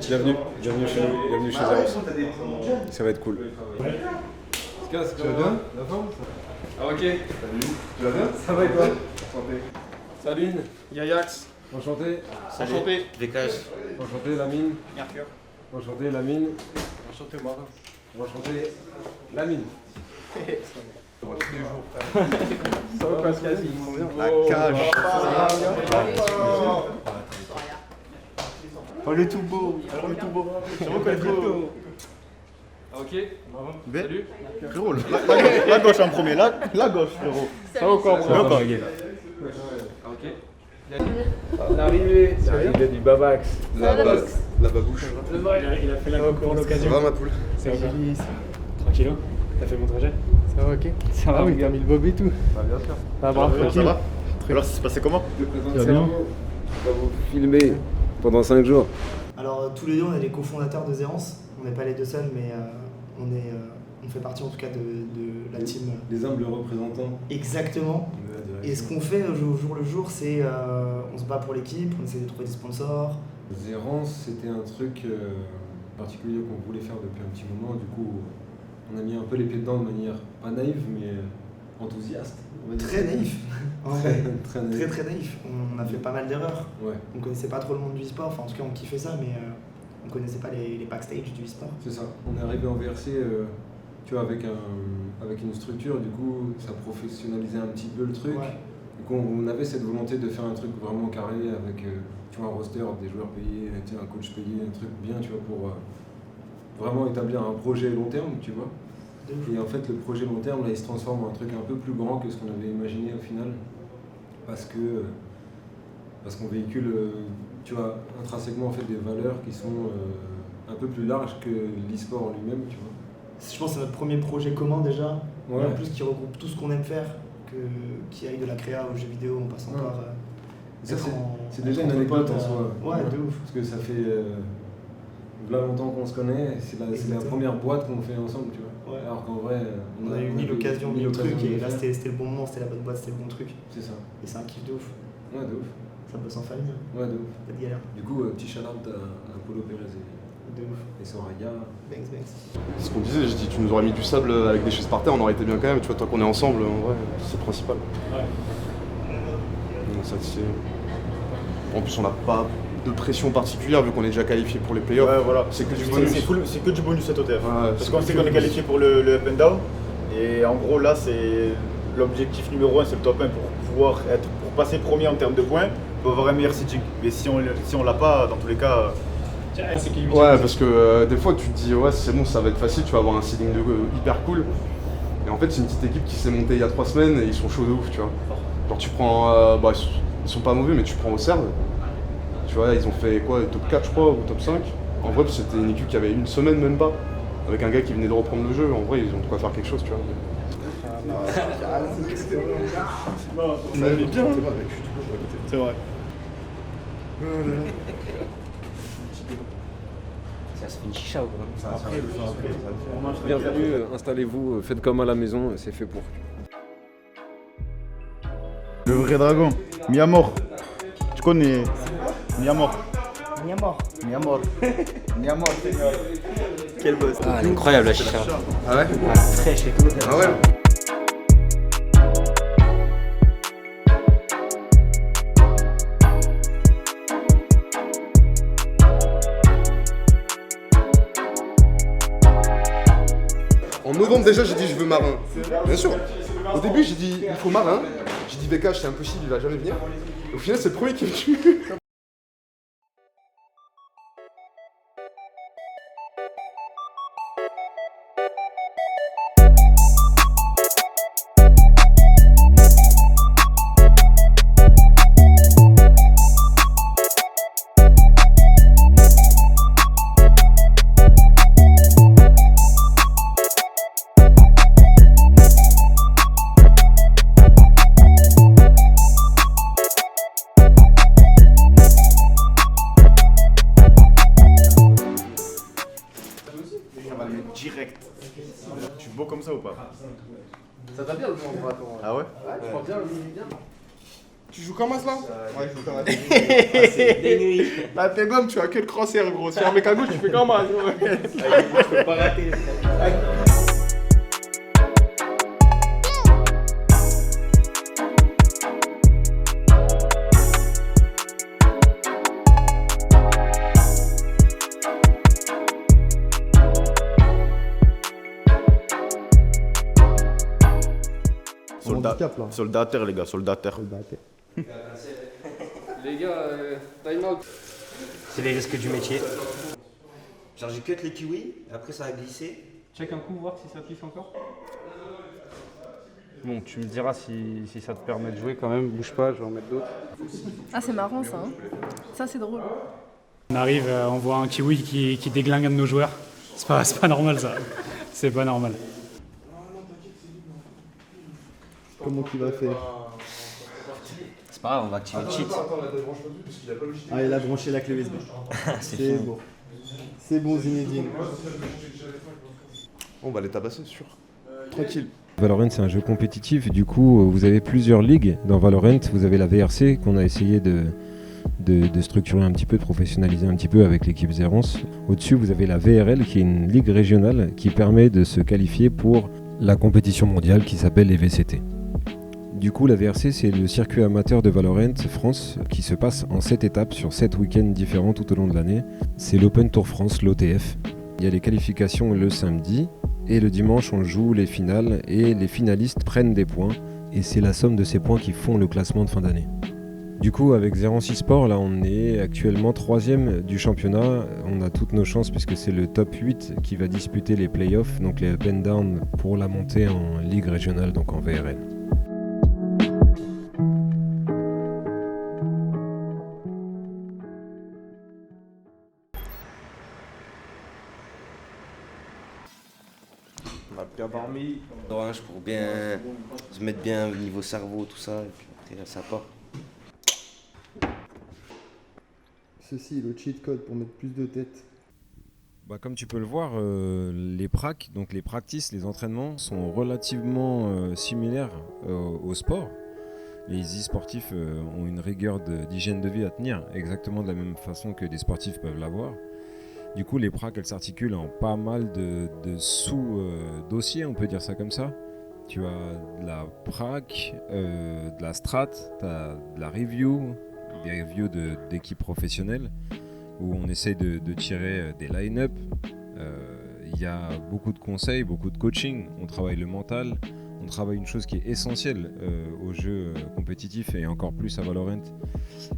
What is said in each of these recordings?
Bienvenue chez nous, bienvenue chez Zeros. Ça va être cool. Tu vas bien? La forme? Ah ok. Salut. Tu vas bien? Ça va et toi? Enchanté. Salut, Yayax. Enchanté. Enchanté. Dégage. Enchanté Lamine. Mercure. Enchanté Lamine. Enchanté Marin. Enchanté Lamine. Ça va Pascal, ils sont bien. La cage. Oh le tout beau. Oh le tout beau. C'est bon quoi le beau. Ah ok. Salut. Frérot, la gauche en premier, la gauche frérot. Ça va encore bro. Ah ok. L'arrivée. L'arrivée du Babax. La babouche. Il a fait la coque pour l'occasion. Ça va ma poule? C'est tranquillo. T'as fait mon trajet? Ça va ok. Ça va, oui, t'as mis le bob et tout. Ça va bien sûr. Ça va, Ça va? Alors ça s'est passé comment? Ça va bien. On va vous filmer pendant 5 jours. Alors tous les deux on est les cofondateurs de Zerance, on n'est pas les deux seuls mais on fait partie en tout cas de la team. Les humbles représentants. Exactement. de la Et direction. ce qu'on fait au jour le jour c'est on se bat pour l'équipe, on essaie de trouver des sponsors. Zérance, c'était un truc particulier qu'on voulait faire depuis un petit moment. Du coup, on a mis un peu les pieds dedans de manière pas naïve, mais enthousiaste. on va dire. Très naïf. En vrai. Très naïf. Très naïf. On a fait pas mal d'erreurs. Ouais, On connaissait pas trop le monde du e-sport, enfin en tout cas on kiffait ça mais on connaissait pas les backstage du e-sport. c'est ça. On est arrivé en VRC, tu vois, avec une structure. Du coup, ça professionnalisait un petit peu le truc. Ouais. Du coup, on avait cette volonté de faire un truc vraiment carré avec tu vois, un roster, des joueurs payés, tu sais, un coach payé, un truc bien, tu vois, pour vraiment établir un projet long terme, tu vois. De ouf. Et en fait, le projet long terme, là, il se transforme en un truc un peu plus grand que ce qu'on avait imaginé au final. Parce qu'on véhicule, tu vois, intrinsèquement en fait, des valeurs qui sont un peu plus larges que l'e-sport en lui-même, tu vois. Je pense que c'est notre premier projet commun déjà, Ouais. et en plus qui regroupe tout ce qu'on aime faire, qui aille de la créa aux jeux vidéo en passant Ouais. par. Ça, être c'est déjà une entre anecdote potes, en soi. Ouais, de ouf. Parce que ça fait là longtemps qu'on se connaît, c'est la Exactement. première boîte qu'on fait ensemble, tu vois. Ouais. Alors qu'en vrai, On a eu ni l'occasion ni le l'occasion truc, de et le là faire. c'était le bon moment, c'était la bonne boîte, c'était le bon truc. C'est ça. Et c'est un kiff de ouf. Ouais, de ouf. Ça bosse en famille, hein. Ouais, de ouf. Pas de galère. Du coup, petit shout-out à Polo Pérez De ouf. et Soraya. Banks, banks. C'est ce qu'on disait, j'ai dit tu nous aurais mis du sable avec des chaises par terre, on aurait été bien quand même, tu vois, tant qu'on est ensemble, en vrai, c'est le principal. Donc ça c'est. En plus on n'a pas de pression particulière vu qu'on est déjà qualifié pour les playoffs. Ouais, voilà. C'est que du bonus. C'est que du bonus cette OTF. Ouais, Parce c'est qu'on que sait du qu'on est bonus. qualifié pour le up and down. Et en gros, là, c'est l'objectif numéro 1, c'est le top 1 pour passer premier en termes de points, pour avoir un meilleur seeding. Mais si on l'a pas, dans tous les cas. Ouais, parce que des fois tu te dis ouais c'est bon, ça va être facile, tu vas avoir un seeding hyper cool. Et en fait c'est une petite équipe qui s'est montée il y a 3 semaines et ils sont chauds de ouf, tu vois. Genre tu prends, ils sont pas mauvais mais tu prends au CERN. Tu vois, ils ont fait quoi, top 4 je crois ou top 5. En vrai c'était une équipe qui avait une semaine même pas, avec un gars qui venait de reprendre le jeu. En vrai ils ont de quoi faire quelque chose, tu vois. Ça allait bien. C'est vrai. Ça se fait une chicha ou quoi? Bienvenue, installez-vous, faites comme à la maison, c'est fait pour. Le vrai dragon, Miamor. Tu connais Miamor. Miamor. Miamor. Miamor. Quel boss. Ah, elle est incroyable la chicha. Ah ouais? Ah, fraîche et tout. Ah ouais? En novembre déjà j'ai dit je veux marin. Bien sûr. Au début j'ai dit il faut marin. J'ai dit BK c'est impossible, il va jamais venir. Et au final c'est le premier qui est venu. On va le mettre direct. Tu es beau comme ça ou pas? Ça va bien le ventre, attends. Ah ouais? Ouais, tu crois bien le mini bien. Tu joues comme As là? Ouais, je joue comme As. C'est dinguerie. Là, t'es gomme, tu as que le crosshair, gros. Si un mec à gauche, tu fais comme As. Je peux pas rater. Soldataire, les gars, soldataire. Les gars, time out. C'est les risques du métier. Genre j'ai cut les kiwis, après ça a glissé. Check un coup, voir si ça glisse encore. Bon, tu me diras si ça te permet de jouer quand même. Bouge pas, je vais en mettre d'autres. Ah, c'est marrant ça. Hein. Ça, c'est drôle. On arrive, on voit un kiwi qui déglingue un de nos joueurs. C'est pas normal ça. C'est pas normal. Comment tu vas faire? C'est pas grave, on va activer le cheat. Ah, il a branché la clé USB. C'est bon. C'est bon, Zinedine. On va les tabasser, sûr. Tranquille. Valorant, c'est un jeu compétitif. Du coup, vous avez plusieurs ligues dans Valorant. Vous avez la VRC qu'on a essayé de structurer un petit peu, de professionnaliser un petit peu avec l'équipe Zérance. Au-dessus, vous avez la VRL qui est une ligue régionale qui permet de se qualifier pour la compétition mondiale qui s'appelle les VCT. Du coup, la VRC, c'est le circuit amateur de Valorant France qui se passe en 7 étapes sur 7 week-ends différents tout au long de l'année. C'est l'Open Tour France, l'OTF. Il y a les qualifications le samedi et le dimanche, on joue les finales et les finalistes prennent des points. Et c'est la somme de ces points qui font le classement de fin d'année. Du coup, avec Zérance eSport, là, on est actuellement 3e du championnat. On a toutes nos chances puisque c'est le top 8 qui va disputer les playoffs, donc les up and down pour la montée en ligue régionale, donc en VRL. On a bien dormi. Orange pour bien se mettre bien au niveau cerveau, tout ça, et puis après ça part. Ceci est le cheat code pour mettre plus de tête. Comme tu peux le voir, les pracs, donc les practices, les entraînements sont relativement similaires au sport. Les e-sportifs ont une rigueur d'hygiène de vie à tenir, exactement de la même façon que des sportifs peuvent l'avoir. Du coup, les pracs, elles s'articulent en pas mal de sous-dossiers, on peut dire ça comme ça. Tu as de la prac, de la strat, tu as de la review, des reviews d'équipes professionnelles où on essaie de tirer des line-up. Il y a beaucoup de conseils, beaucoup de coaching, on travaille le mental, on travaille une chose qui est essentielle aux jeux compétitifs et encore plus à Valorant,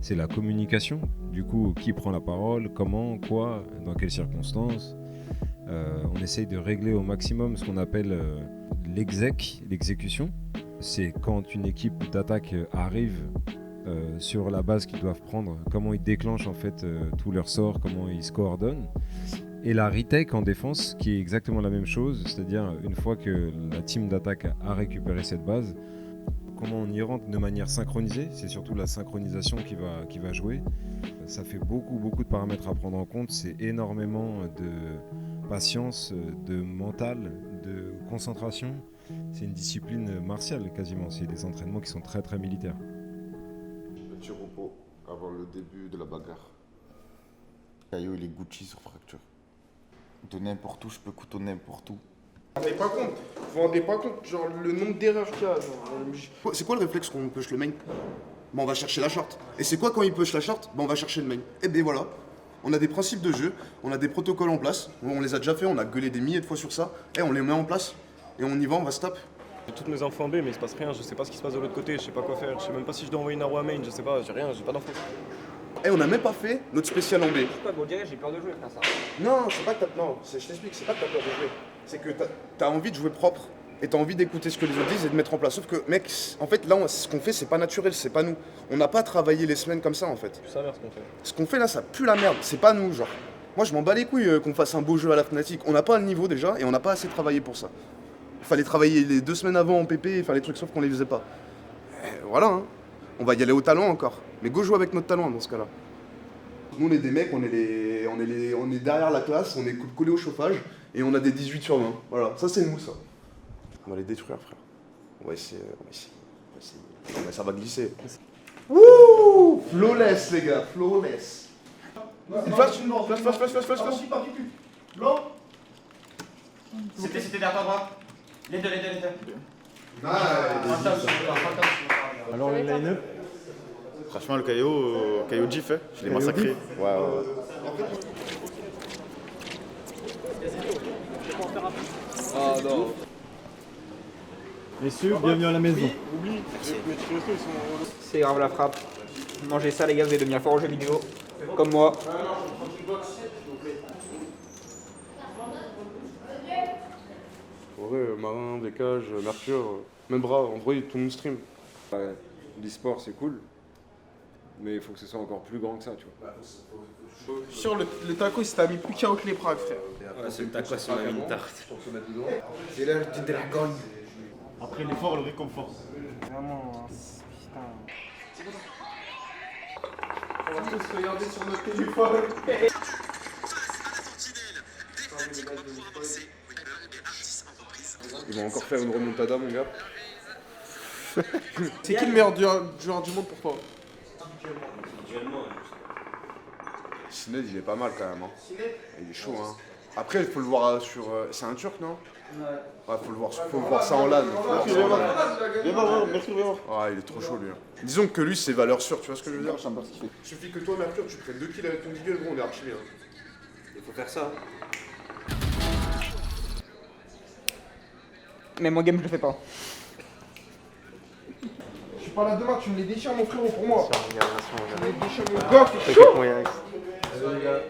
c'est la communication. Du coup, qui prend la parole, comment, quoi, dans quelles circonstances. On essaye de régler au maximum ce qu'on appelle l'exécution. C'est quand une équipe d'attaque arrive sur la base qu'ils doivent prendre, comment ils déclenchent en fait tous leurs sorts, comment ils se coordonnent. Et la retake en défense qui est exactement la même chose, c'est-à-dire une fois que la team d'attaque a récupéré cette base, comment on y rentre de manière synchronisée, c'est surtout la synchronisation qui va jouer. Ça fait beaucoup de paramètres à prendre en compte, c'est énormément de patience, de mental, de concentration. C'est une discipline martiale quasiment, c'est des entraînements qui sont très militaires. Petit repos avant le début de la bagarre. Caillou, il est Gucci sur fracture. De n'importe où, je peux couteau n'importe où. Vous vous rendez pas compte, genre le nombre d'erreurs qu'il y a. Genre, c'est quoi le réflexe qu'on push le main? On va chercher la short. Et c'est quoi quand il push la short? On va chercher le main. Et ben voilà. On a des principes de jeu, on a des protocoles en place. On les a déjà fait, on a gueulé des milliers de fois sur ça. Et on les met en place. Et on y va, on va stop. J'ai toutes mes infos en B, mais il se passe rien. Je sais pas ce qui se passe de l'autre côté, je sais pas quoi faire. Je sais même pas si je dois envoyer une arrow à main, je sais pas, j'ai rien, j'ai pas d'infos. Et on n'a même pas fait notre spécial en B. Pourquoi on dirait j'ai peur de jouer, frère, ça. Non, c'est pas que je t'explique, c'est pas que t'as peur de jouer. C'est que t'as envie de jouer propre. Et t'as envie d'écouter ce que les autres disent et de mettre en place. Sauf que, mec, en fait, là, ce qu'on fait, c'est pas naturel, c'est pas nous. On n'a pas travaillé les semaines comme ça, en fait. C'est sa mère ce qu'on fait. Ce qu'on fait là, ça pue la merde. C'est pas nous, genre. Moi, je m'en bats les couilles qu'on fasse un beau jeu à la Fnatic. On n'a pas le niveau déjà et on n'a pas assez travaillé pour ça. Il fallait travailler les 2 semaines avant en PP et faire les trucs, sauf qu'on les faisait pas. Et voilà, hein. On va y aller au talent encore. Mais go jouer avec notre talent dans ce cas-là. Nous, on est des mecs, on est derrière la classe, on est collés au chauffage et on a des 18 sur 20. Voilà, ça c'est nous, ça. On va les détruire, frère. On va essayer. Non, mais ça va glisser. Wouh! Flawless, les gars, flawless. Flash. Blanc. C'était derrière ta droite. Les deux. Alors le line-up. Franchement, le Caillou Gif, je l'ai massacré. Ouais. Ah non. Messieurs, bienvenue à la maison. C'est grave la frappe. Mangez ça les gars, vous allez devenir fort aux jeux vidéo. Comme moi. En vrai, Marin, Décage, Mercure, même Bras, en vrai, tout le monde stream. Ouais, l'e-sport c'est cool, mais il faut que ce soit encore plus grand que ça, tu vois. Sur le taco, il s'est mis plus KO que les Prague, frère. Ouais, c'est le taco, on a mis une tarte. C'est l'heure du dragon. Après l'effort, le réconfort. Vraiment, putain. On va tous regarder sur notre téléphone. Ils vont encore faire une remontada, mon gars. C'est qui le meilleur joueur du monde pour toi? Sinet, il est pas mal quand même. Hein. Il est chaud. Hein. Après, il faut le voir sur. C'est un Turc, non? Ouais, faut le voir ça en LAN. Viens voir, Mercure, viens voir. Ah, il est trop chaud lui. Hein. Disons que lui, c'est valeur sûre, tu vois ce que je veux dire? Il suffit que toi, Mercure, tu prennes 2 kills avec ton gueule, gros, on est archi bien. Il faut faire ça. Mais mon game, je le fais pas. Je suis pas là demain, tu me les déchires, mon frérot, pour moi. Tu me les déchires, mon gars, t'es chaud. Allez les gars,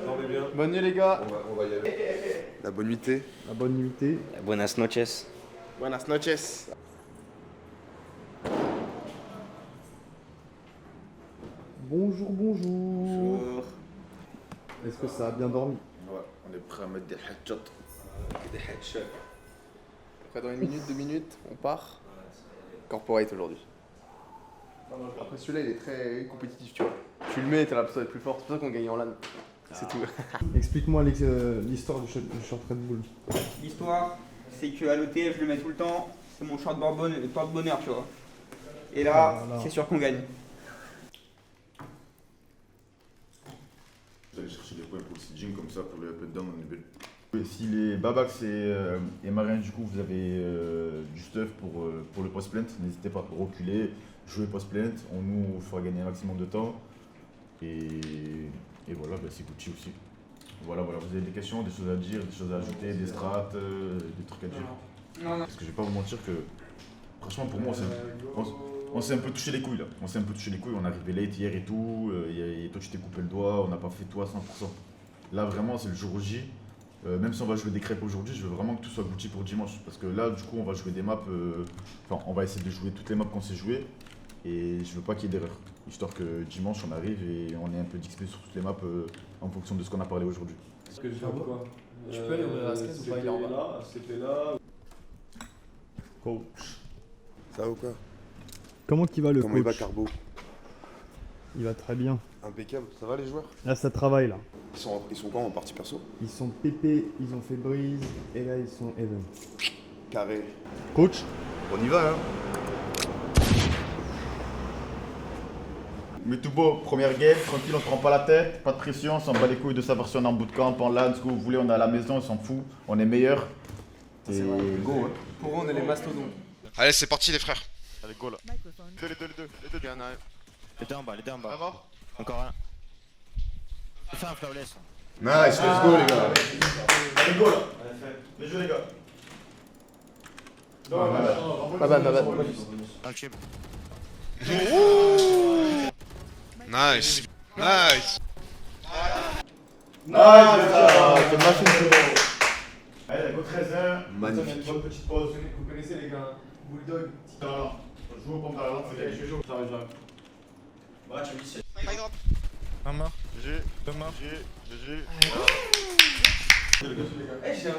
dormez bien. Bonne nuit les gars. On va y aller. La bonne nuitée. La bonne nuitée. Buenas noches. Buenas noches. Bonjour, bonjour. Est-ce que ça a bien dormi? Ouais, on est prêt à mettre des headshots. Des headshots. Après, dans 1 minute, 2 minutes, on part. Corporate aujourd'hui. Après, celui-là, il est très compétitif, tu vois. Tu le mets, t'as l'impression d'être plus fort. C'est pour ça qu'on gagne en LAN. C'est tout. Explique-moi l'histoire du short Red Bull. L'histoire, c'est qu'à l'OTF, je le mets tout le temps. C'est mon short porte-bonheur, tu vois. Et là, c'est sûr qu'on gagne. Vous allez chercher des points pour le sieging, comme ça pour le up and down, on est belle. Si les Babax et Marien, du coup, vous avez du stuff pour le post-plant, n'hésitez pas à reculer, jouer post-plant, on nous fera gagner un maximum de temps. Et voilà, bah, c'est Gucci aussi. Voilà, vous avez des questions, des choses à dire, des choses à ajouter, des strats, des trucs à dire. Non. Parce que je vais pas vous mentir que, franchement, pour moi, on s'est un peu touché les couilles là. On s'est un peu touché les couilles, on est arrivé late hier et tout, et toi tu t'es coupé le doigt, on n'a pas fait tout à 100%. Là vraiment c'est le jour J. Même si on va jouer des crêpes aujourd'hui, je veux vraiment que tout soit Gucci pour dimanche. Parce que là du coup on va jouer des maps, enfin on va essayer de jouer toutes les maps qu'on sait jouer. Et je veux pas qu'il y ait d'erreur. Histoire que dimanche on arrive et on est un peu d'XP sur toutes les maps en fonction de ce qu'on a parlé aujourd'hui. Est-ce que je fais quoi? Tu peux aller ouvrir la caisse ou pas? Il est en bas. C'était là. Coach. Ça va ou quoi? Comment il va le Comment il va coach? Carbo? Il va très bien. Impeccable. Ça va les joueurs? Là ça travaille là. Ils sont quoi en partie perso? Ils sont PP, ils ont fait Breeze et là ils sont Even. Carré. Coach? On y va hein. Mais tout beau, première game, tranquille, on se prend pas la tête, pas de pression, on s'en bat les couilles de savoir si on est en bootcamp, en LAN, ce que vous voulez, on est à la maison, on s'en fout, on est meilleur. Et go hein. Pour eux, on est les mastodons. Allez, c'est parti les frères. Allez, go là. Les deux. Il y en a un. Les deux en bas. Encore un. Fais un flawless. Nice, let's go les gars. Allez, go là. Les jeux les gars. Pas bad. Dans le tube. Nice. C'est machine c'est bon. Allez, go 13-1. Magnifique. Bonne petite pause. Vous connaissez les gars. Bulldog. Non. Je joue au pompe à la lampe, c'est gagné. J'arrive. Bah, tu me dis c'est. Un mort. GG. Deux morts. GG. Eh, j'ai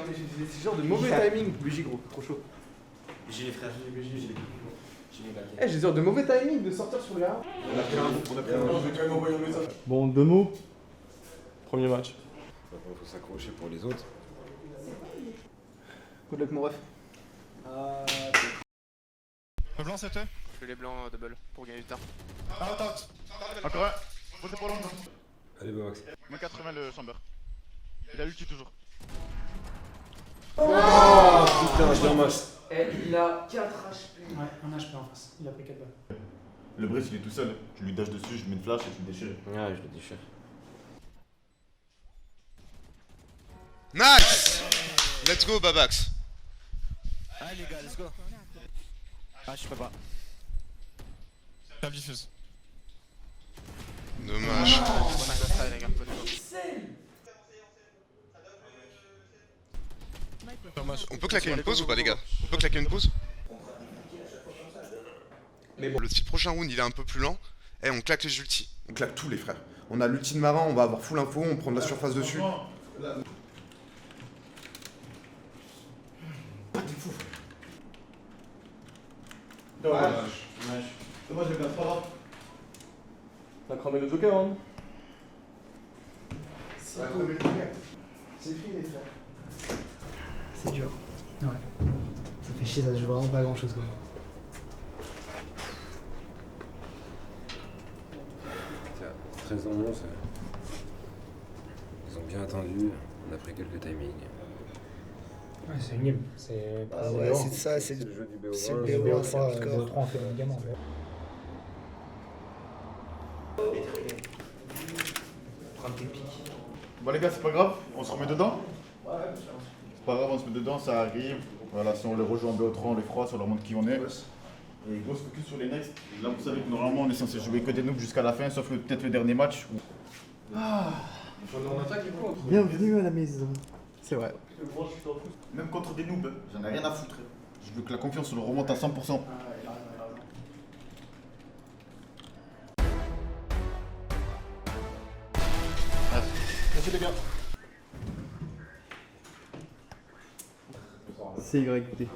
ce genre de mauvais timing. BJ gros, trop chaud. J'ai les frères. Eh, j'ai ce genre de mauvais timing de sortir sur les armes. On a pris un. Je vais quand même envoyer un message. Bon, 2 mots. Premier match. Il faut s'accrocher pour les autres. Good luck mon ref. Le blanc c'était? fais les blancs double pour gagner du temps. Encore un. Posez pour longtemps. Allez, Bomax. Moins 80 le chamber. Il a l'ulti toujours. Oh putain, je ramasse. Il a 4 HP. Ouais, un HP en face. Il a pris 4 balles. Le Brice il est tout seul. Tu lui dashes dessus, je mets une flash et tu le déchires. Ouais, je le déchire. Nice! Let's go, Babax. Allez les gars, let's go. Ah, je peux pas. La diffuse. Dommage. On peut claquer une pause ou pas, les gars? On peut claquer une pause? Mais bon, le prochain round il est un peu plus lent. Eh, on claque les ultis. On claque tous les frères. On a l'ulti de Marin, on va avoir full info, on prend de la surface dessus. Dommage. Dommage les gars, c'est pas grave. T'as cramé le joker hein? C'est fini les frères. C'est dur. Ouais. Ça fait chier, ça joue vraiment pas grand chose quoi. Tiens, 13 en 11. Ils ont bien attendu. On a pris quelques timings. Ouais, c'est une game. C'est Ah ouais, c'est ça, c'est le jeu du BO1. c'est le BO1, c'est le score. 3 on fait des gamins. Prendre tes pics. Bon les gars, c'est pas grave, on se remet dedans. C'est pas grave, on se met dedans, ça arrive. Voilà, si on les rejoint en BO3, on les froisse, on leur montre qui on est. Et grosse focus sur les next. Là, vous savez que normalement, on est censé jouer que des noobs jusqu'à la fin, sauf peut-être le dernier match. Bienvenue à la maison. C'est vrai. Même contre des noobs, j'en ai rien à foutre. Je veux que la confiance on le remonte à 100%. Merci les gars. C'est YT.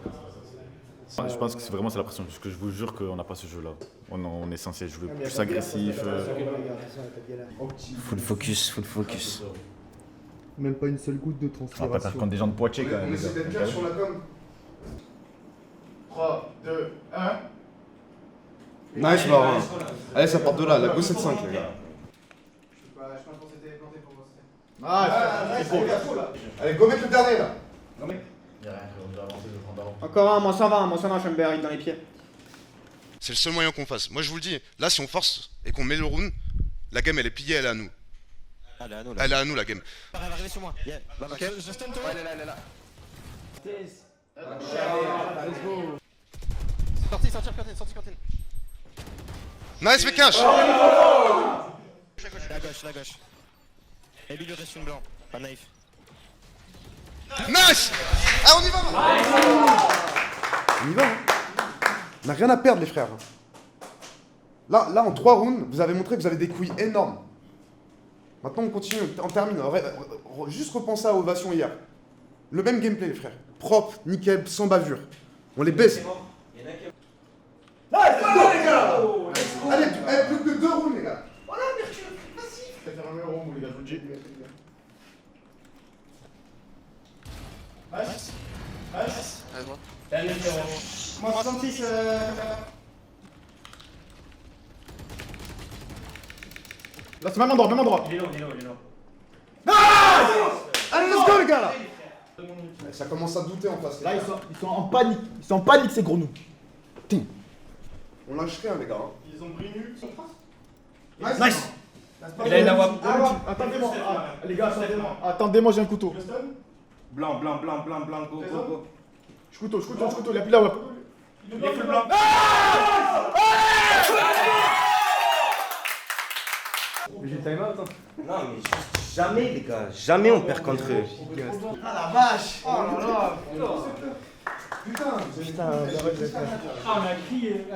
Je pense que c'est vraiment la pression, parce que je vous jure qu'on n'a pas ce jeu là. On est censé jouer plus agressif. Full focus, full focus. Même pas une seule goutte de On va pas transpiration. perdre contre des gens de Poitiers quand même. On essaie d'être bien sur la com. 3, 2, 1. Nice, Marin. Allez, ça part de là, la go 7-5 les gars. Je pense que c'était planté pour moi. Ah, c'est beau. Allez, go mettre le dernier là. Non mec. Y'a rien, on doit avancer, je prends d'avant. Encore un, moins 120, Chamber, il est dans les pieds. C'est le seul moyen qu'on fasse. Moi je vous le dis, là si on force et qu'on met le round, la game elle est pliée, elle est à nous. Elle est à nous là. Elle est à nous la game. Elle va arriver sur moi. Yeah. Ok, je stun toi. Elle est là, elle est là. Let's go. Sorti curtain. Nice mais cash. La gauche. Et lui, il lui reste une blanc. Pas naïf. Nice. Ah on y va. On y va, hein. On n'a rien à perdre les frères. Là, en 3 rounds, vous avez montré que vous avez des couilles énormes. Maintenant on continue, on termine. Juste repensez à Ovation hier. Le même gameplay les frères. Propre, nickel, sans bavure. On les baisse. Allez, plus que 2 rounds les gars. Voilà, Mercure, vas-y. Je vais faire un meilleur round, les gars, je vous le dis. Nice. Allez, moi. Moins 66, Là, c'est même endroit. Il est là. Allez, let's go les gars là. Ça commence à douter en face. Là, ils sont en panique. Ils sont en panique, ces gros nous. On lâche rien les gars. Ils ont pris nu. Nice. Il a une awap. Attendez-moi. Les gars, attendez-moi, j'ai un couteau. Blanc, go. Je couteau, il a plus la web. Il est full blanc. Mais j'ai time out. Non, mais jamais, les gars. Jamais on perd contre eux. Ah la vache. Oh là là. Putain, Ah, on a crié.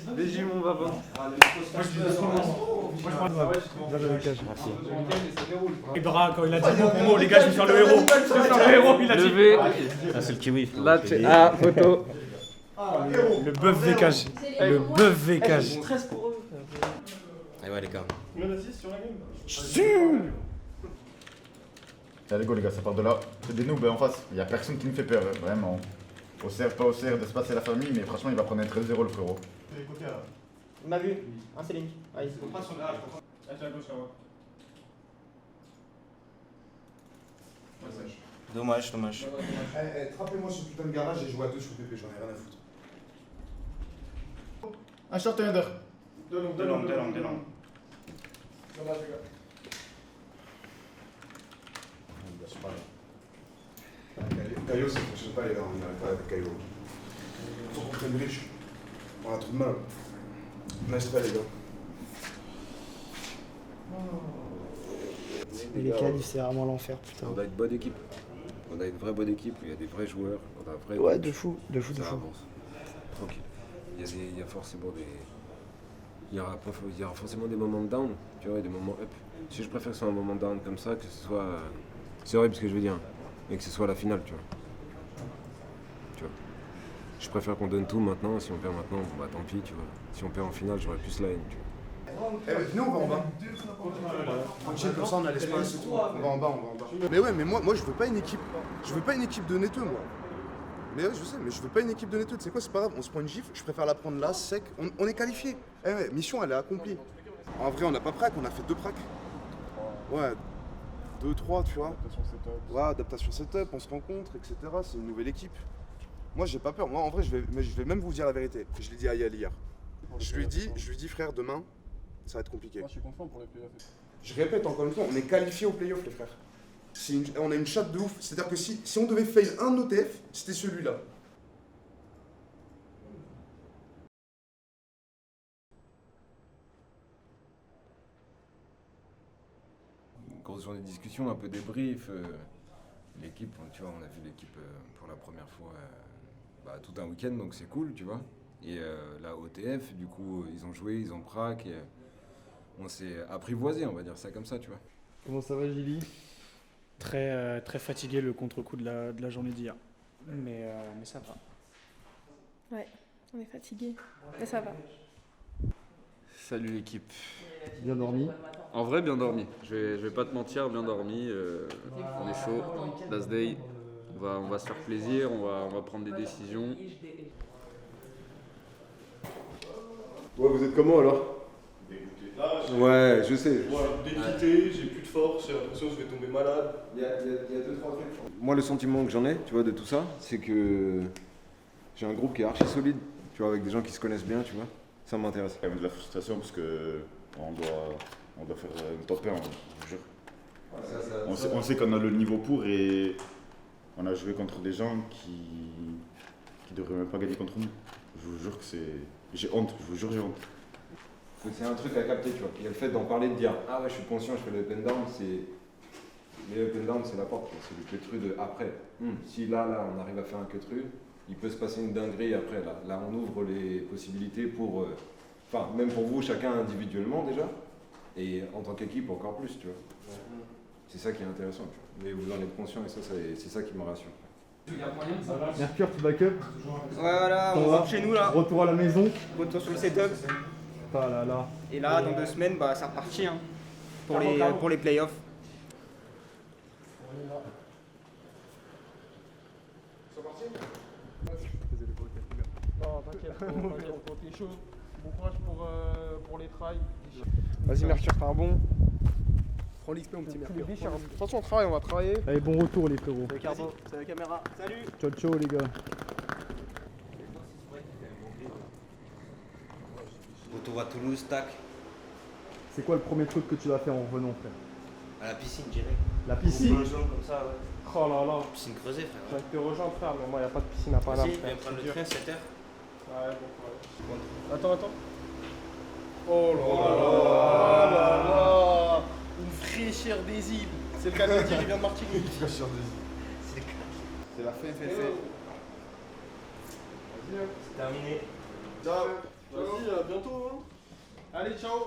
BG mon papa. Et Bra, quand il a dit mot pour mot, les gars, je vais faire le héros. Il a dit. Ah, c'est le kiwi. Là, ah, photo. Le bœuf vécage. Le bœuf vécage. Allez, ouais, les gars. Allez, go, les gars, ça part de là. C'est des noobs en face. Il y a personne qui nous fait peur, vraiment. Au CR, pas au CR de se passer la famille, mais franchement, il va prendre un 13-0 le frérot. Il m'a vu. Un c'est Link. Allez. Dommage, dommage. Trappez-moi ce putain de garage et je joue à 2 sur PP, j'en ai rien à foutre. Un short et un under. De long. Dommage, les gars. Caillot, ça fonctionne pas les gars, on n'y arrive pas avec Caillot. Faut qu'on prenne riche. On a trop de mal. Nice try les gars. Et les qualifs, c'est vraiment l'enfer, putain. On a une bonne équipe. On a une vraie bonne équipe, il y a des vrais joueurs, on a un vrai Ouais, coach. de fou. Ça avance. Tranquille. Il y a forcément des. Il y aura forcément des moments de down, tu vois, et des moments up. Si je préfère que ce soit un moment de down comme ça, que ce soit. C'est horrible ce que je veux dire, mais que ce soit la finale, tu vois. Je préfère qu'on donne tout maintenant, si on perd maintenant, bon bah tant pis, tu vois. Si on perd en finale, j'aurais plus la haine, tu vois. Venez, on va en bas. Tranquille, comme ça on a l'espace et tout. On va en bas. Mais ouais, mais moi je veux pas une équipe. Je veux pas une équipe de netteux, moi. Mais ouais, je sais, mais je veux pas une équipe de netteux. Tu sais quoi, c'est pas grave, on se prend une gifle, je préfère la prendre là, sec. On est qualifié. Ouais, mission elle est accomplie. En vrai, on n'a pas prac, on a fait 2 pracs. Ouais, 2, 3, tu vois. Adaptation setup. Ouais, adaptation setup, on se rencontre, etc. C'est une nouvelle équipe. Moi j'ai pas peur. Moi en vrai, je vais même vous dire la vérité. Je l'ai dit à Yael hier. Je lui dis frère, demain, ça va être compliqué. Moi, je suis confiant pour les playoffs. Je répète encore une fois, on est qualifié au playoff les frères. On a une chatte de ouf. C'est-à-dire que si on devait fail un OTF, c'était celui-là. Grosse journée de discussion, un peu débrief. L'équipe, tu vois, on a vu l'équipe pour la première fois tout un week-end, donc c'est cool, tu vois. Et la OTF, du coup, ils ont joué, ils ont prac. Et, on s'est apprivoisé, on va dire ça comme ça, tu vois. Comment ça va, Gilly ? Très fatigué le contre-coup de la journée d'hier. Mais ça va. Ouais, on est fatigué. Mais ça va. Salut l'équipe. Bien dormi ? En vrai, bien dormi. Je vais pas te mentir, bien dormi. On est chaud. Last day. On va se faire plaisir, on va prendre des décisions. Ouais, vous êtes comment alors ? Dégoûté. Là, Ouais, je sais. Dégoûté, j'ai plus de force, j'ai l'impression que je vais tomber malade. Il y a 2-3 trucs. Moi, le sentiment que j'en ai, tu vois, de tout ça, c'est que j'ai un groupe qui est archi solide, tu vois, avec des gens qui se connaissent bien, tu vois. Ça m'intéresse. Il y a de la frustration parce que on doit faire une top 1, je vous jure. Ouais, on sait qu'on a le niveau pour et on a joué contre des gens qui devraient même pas gagner contre nous. Je vous jure que j'ai honte, je vous jure j'ai honte. C'est un truc à capter, tu vois. Il y a le fait d'en parler, de dire ah ouais, je suis conscient, je fais le up and down, les up and down, c'est la porte, c'est le cut-through de après. Si là, on arrive à faire un cut-through, il peut se passer une dinguerie après. Là, on ouvre les possibilités pour, même pour vous, chacun individuellement déjà, et en tant qu'équipe encore plus, tu vois. C'est ça qui est intéressant, tu vois. Mais vous en êtes conscient et ça, c'est ça qui me rassure. Mercure, tu back up ? Voilà, on rentre chez nous là. Retour à la maison. Retour sur le setup. Ah là là. Et là, dans 2 semaines, c'est reparti hein, pour les playoffs. C'est parti ? Non, t'inquiète, t'es chaud. Bon courage pour les trails. Vas-y Mercure, t'as un bon. Prends l'XP mon petit Mercure. Attention, on travaille, on va travailler. Allez, bon retour les frérots. Salut Carbo, salut la caméra. Salut. Ciao ciao les gars. Retour à Toulouse, tac. C'est quoi le premier truc que tu vas faire en revenant, frère ? À la piscine direct. La piscine ? Comme ça, ouais. Oh là là. Piscine creusée, frère. J'ai envie de te rejoindre, frère, mais moi, y a pas de piscine à Paname. Vas-y, viens prendre le train, 7h. Ouais, bon. Attends. Oh là là. Une fraîcheur des îles. C'est le cas de dire, il vient de Martinique. Une fraîcheur des îles. C'est la fin, fait. Vas-y, C'est terminé. Ciao. Vas-y, à bientôt. Allez, ciao.